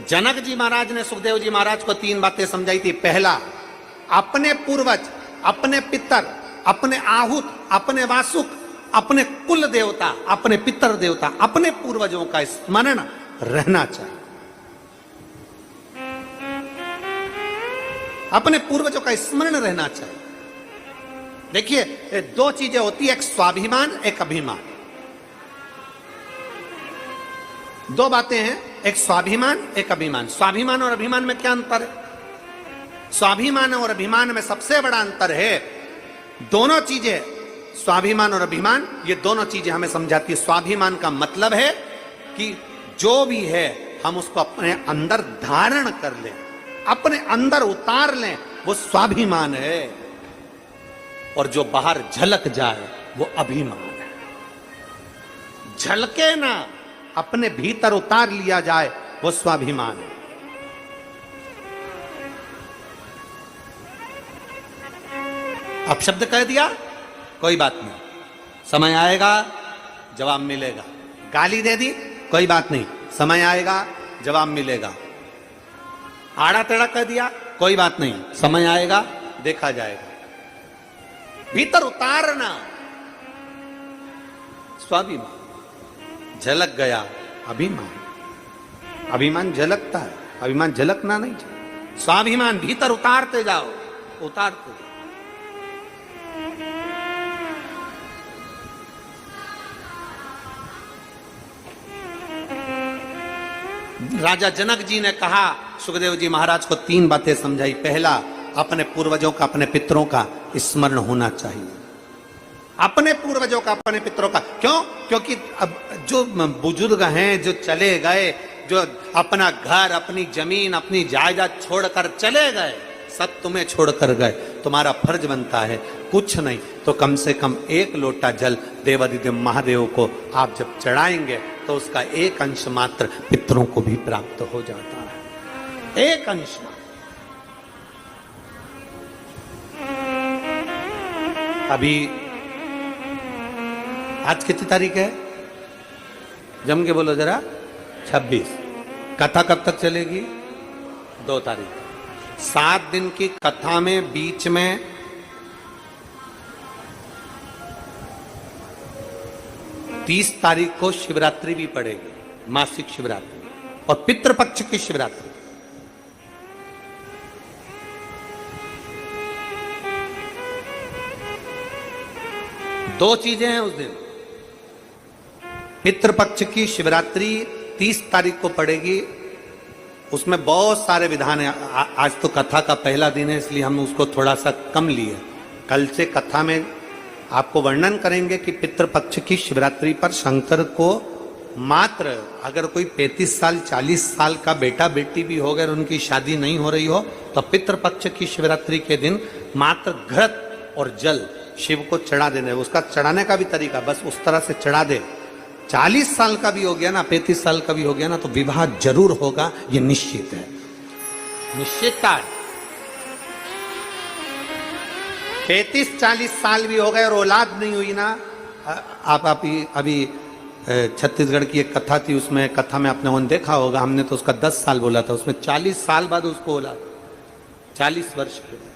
जनक जी महाराज ने सुखदेव जी महाराज को 3 बातें समझाई थी। पहला, अपने पूर्वज, अपने पितर, अपने आहूत, अपने वासुक, अपने कुल देवता, अपने पितर देवता, अपने पूर्वजों का स्मरण रहना चाहिए। अपने पूर्वजों का स्मरण रहना चाहिए। देखिए, 2 चीजें होती है, एक स्वाभिमान, एक अभिमान। 2 बातें हैं, एक स्वाभिमान, एक अभिमान। स्वाभिमान और अभिमान में क्या अंतर है? स्वाभिमान और अभिमान में सबसे बड़ा अंतर है, दोनों चीजें, स्वाभिमान और अभिमान, ये दोनों चीजें हमें समझाती है। स्वाभिमान का मतलब है कि जो भी है हम उसको अपने अंदर धारण कर लें, अपने अंदर उतार लें, वो स्वाभिमान है। और जो बाहर झलक जाए वो अभिमान है। झलके ना, अपने भीतर उतार लिया जाए वो स्वाभिमान है। अपशब्द कह दिया, कोई बात नहीं, समय आएगा जवाब मिलेगा। गाली दे दी, कोई बात नहीं, समय आएगा जवाब मिलेगा। आड़ा टेढ़ा कह दिया, कोई बात नहीं, समय आएगा देखा जाएगा। भीतर उतारना स्वाभिमान, झलक गया अभिमान। अभिमान झलकता है, अभिमान झलकना नहीं चाहिए। स्वाभिमान भीतर उतारते जाओ, उतारते जाओ। राजा जनक जी ने कहा सुखदेव जी महाराज को 3 बातें समझाई। पहला, अपने पूर्वजों का, अपने पितरों का स्मरण होना चाहिए। अपने पूर्वजों का, अपने पितरों का। क्यों? क्योंकि अब जो बुजुर्ग हैं, जो चले गए, जो अपना घर, अपनी जमीन, अपनी जायदाद छोड़कर चले गए, सब तुम्हें छोड़कर गए, तुम्हारा फर्ज बनता है कुछ नहीं तो कम से कम 1 लोटा जल देवादिदेव महादेव को आप जब चढ़ाएंगे तो उसका 1 अंश मात्र पितरों को भी प्राप्त हो जाता है। 1 अंश मात्र। अभी आज कितनी तारीख है? जम के बोलो जरा। 26। कथा कब तक चलेगी? 2 तारीख। 7 दिन की कथा में बीच में 30 तारीख को शिवरात्रि भी पड़ेगी, मासिक शिवरात्रि, और पितृपक्ष की शिवरात्रि। दो चीजें हैं उस दिन। पितृपक्ष की शिवरात्रि 30 तारीख को पड़ेगी, उसमें बहुत सारे विधान है। आज तो कथा का पहला दिन है इसलिए हम उसको थोड़ा सा कम लिए। कल से कथा में आपको वर्णन करेंगे कि पितृपक्ष की शिवरात्रि पर शंकर को मात्र, अगर कोई 35 साल 40 साल का बेटा बेटी भी हो गए और उनकी शादी नहीं हो रही हो तो पितृपक्ष की शिवरात्रि के दिन मात्र घृत और जल शिव को चढ़ा देने। उसका चढ़ाने का भी तरीका बस उस तरह से चढ़ा दे। 40 साल का भी हो गया ना, 35 साल का भी हो गया ना, तो विवाह जरूर होगा, ये निश्चित है, निश्चितता है। 35-40 साल भी हो गए और औलाद नहीं हुई ना, आप अभी छत्तीसगढ़ की एक कथा थी, उसमें कथा में आपने उन देखा होगा, हमने तो उसका 10 साल बोला था, उसमें 40 साल बाद उसको औलाद, 40 वर्ष के।